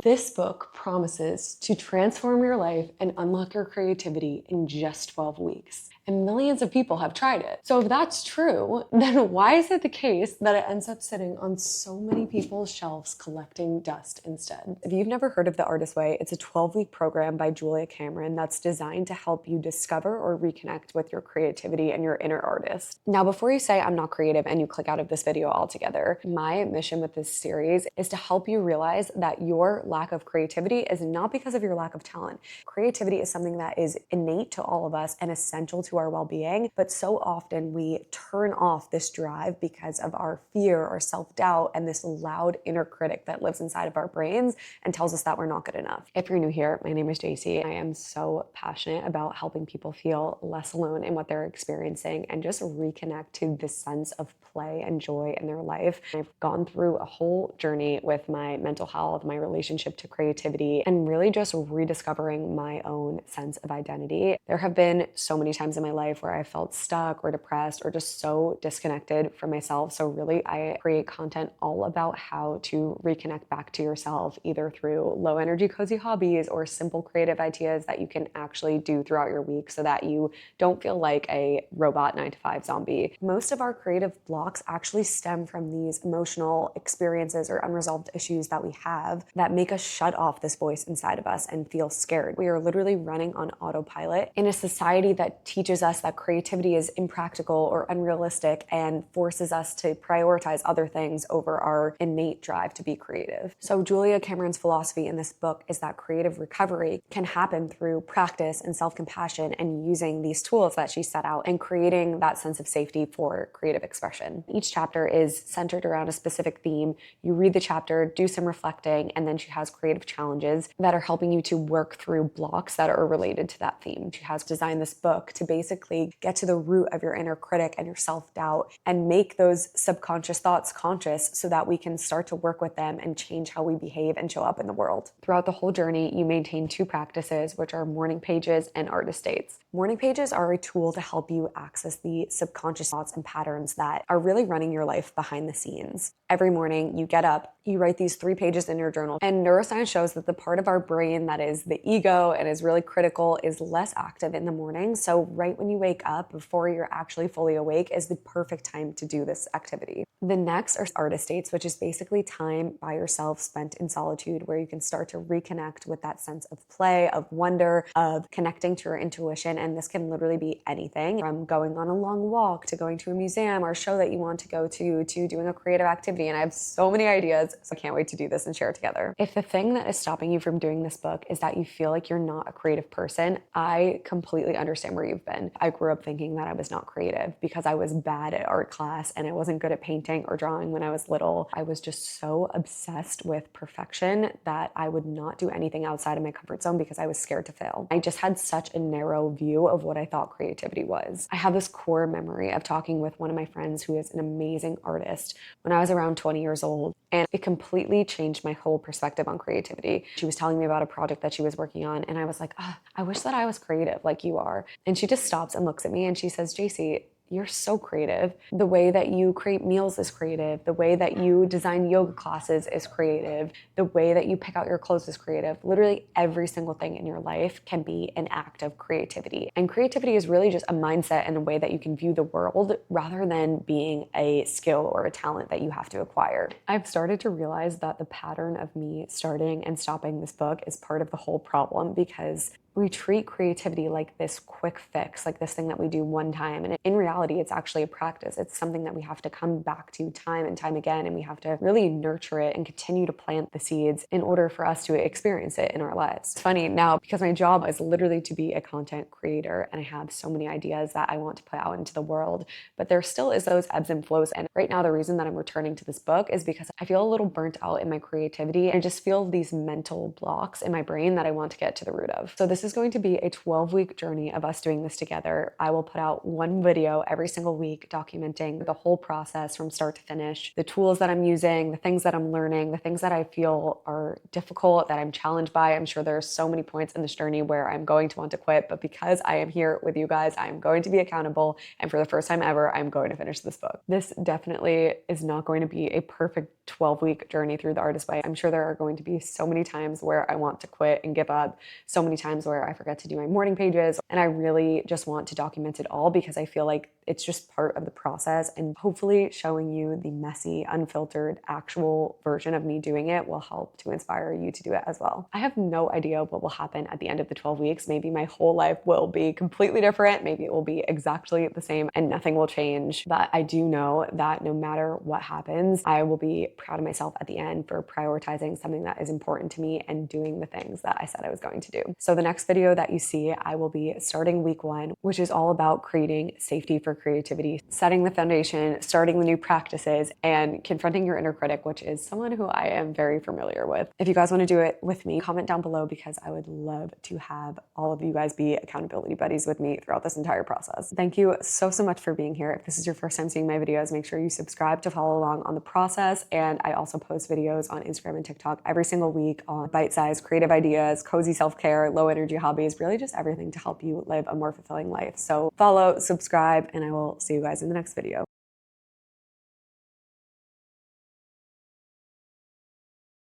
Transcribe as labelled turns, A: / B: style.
A: This book promises to transform your life and unlock your creativity in just 12 weeks. And millions of people have tried it. So if that's true, then why is it the case that it ends up sitting on so many people's shelves collecting dust instead? If you've never heard of The Artist Way, it's a 12-week program by Julia Cameron that's designed to help you discover or reconnect with your creativity and your inner artist. Now, before you say I'm not creative and you click out of this video altogether, my mission with this series is to help you realize that your lack of creativity is not because of your lack of talent. Creativity is something that is innate to all of us and essential to our well-being, but so often we turn off this drive because of our fear or self-doubt and this loud inner critic that lives inside of our brains and tells us that we're not good enough. If you're new here, my name is JC. I am so passionate about helping people feel less alone in what they're experiencing and just reconnect to this sense of play and joy in their life. I've gone through a whole journey with my mental health, my relationship to creativity, and really just rediscovering my own sense of identity. There have been so many times in my life where I felt stuck or depressed or just so disconnected from myself. So really, I create content all about how to reconnect back to yourself, either through low energy, cozy hobbies or simple creative ideas that you can actually do throughout your week so that you don't feel like a robot 9-to-5 zombie. Most of our creative blocks actually stem from these emotional experiences or unresolved issues that we have that make us shut off this voice inside of us and feel scared. We are literally running on autopilot in a society that teaches us that creativity is impractical or unrealistic and forces us to prioritize other things over our innate drive to be creative. So Julia Cameron's philosophy in this book is that creative recovery can happen through practice and self-compassion and using these tools that she set out and creating that sense of safety for creative expression. Each chapter is centered around a specific theme. You read the chapter, do some reflecting, and then she has creative challenges that are helping you to work through blocks that are related to that theme. She has designed this book to basically get to the root of your inner critic and your self-doubt and make those subconscious thoughts conscious so that we can start to work with them and change how we behave and show up in the world. Throughout the whole journey, you maintain two practices, which are morning pages and artist dates. Morning pages are a tool to help you access the subconscious thoughts and patterns that are really running your life behind the scenes. Every morning you get up, you write these 3 pages in your journal, and neuroscience shows that the part of our brain that is the ego and is really critical is less active in the morning. So right when you wake up, before you're actually fully awake, is the perfect time to do this activity. The next are artist dates, which is basically time by yourself spent in solitude where you can start to reconnect with that sense of play, of wonder, of connecting to your intuition. And this can literally be anything from going on a long walk to going to a museum or show that you want to go to doing a creative activity. And I have so many ideas, so I can't wait to do this and share it together. If the thing that is stopping you from doing this book is that you feel like you're not a creative person, I completely understand where you've been. I grew up thinking that I was not creative because I was bad at art class and I wasn't good at painting or drawing when I was little. I was just so obsessed with perfection that I would not do anything outside of my comfort zone because I was scared to fail. I just had such a narrow view of what I thought creativity was. I have this core memory of talking with one of my friends who is an amazing artist when I was around 20 years old, and it completely changed my whole perspective on creativity. She was telling me about a project that she was working on, and I was like, I wish that I was creative like you are. And she just stops and looks at me and she says, JC, you're so creative. The way that you create meals is creative. The way that you design yoga classes is creative. The way that you pick out your clothes is creative. Literally every single thing in your life can be an act of creativity. And creativity is really just a mindset and a way that you can view the world rather than being a skill or a talent that you have to acquire. I've started to realize that the pattern of me starting and stopping this book is part of the whole problem because we treat creativity like this quick fix, like this thing that we do one time. And in reality, it's actually a practice. It's something that we have to come back to time and time again. And we have to really nurture it and continue to plant the seeds in order for us to experience it in our lives. It's funny now because my job is literally to be a content creator and I have so many ideas that I want to put out into the world, but there still is those ebbs and flows. And right now, the reason that I'm returning to this book is because I feel a little burnt out in my creativity and I just feel these mental blocks in my brain that I want to get to the root of. So this is is going to be a 12-week journey of us doing this together. I will put out one video every single week documenting the whole process from start to finish, the tools that I'm using, the things that I'm learning, the things that I feel are difficult, that I'm challenged by. I'm sure there are so many points in this journey where I'm going to want to quit, but because I am here with you guys, I'm going to be accountable. And for the first time ever, I'm going to finish this book. This definitely is not going to be a perfect 12-week journey through the artist way. I'm sure there are going to be so many times where I want to quit and give up, so many times where I forget to do my morning pages, and I really just want to document it all because I feel like it's just part of the process, and hopefully showing you the messy, unfiltered, actual version of me doing it will help to inspire you to do it as well. I have no idea what will happen at the end of the 12 weeks. Maybe my whole life will be completely different. Maybe it will be exactly the same and nothing will change. But I do know that no matter what happens, I will be proud of myself at the end for prioritizing something that is important to me and doing the things that I said I was going to do. So the next video that you see, I will be starting week 1, which is all about creating safety for creativity, setting the foundation, starting the new practices, and confronting your inner critic, which is someone who I am very familiar with. If you guys want to do it with me, comment down below because I would love to have all of you guys be accountability buddies with me throughout this entire process. Thank you so much for being here. If this is your first time seeing my videos, make sure you subscribe to follow along on the process. And I also post videos on Instagram and TikTok every single week on bite-sized creative ideas, cozy self-care, low energy hobbies, really just everything to help you live a more fulfilling life. So follow, subscribe, and I will see you guys in the next video.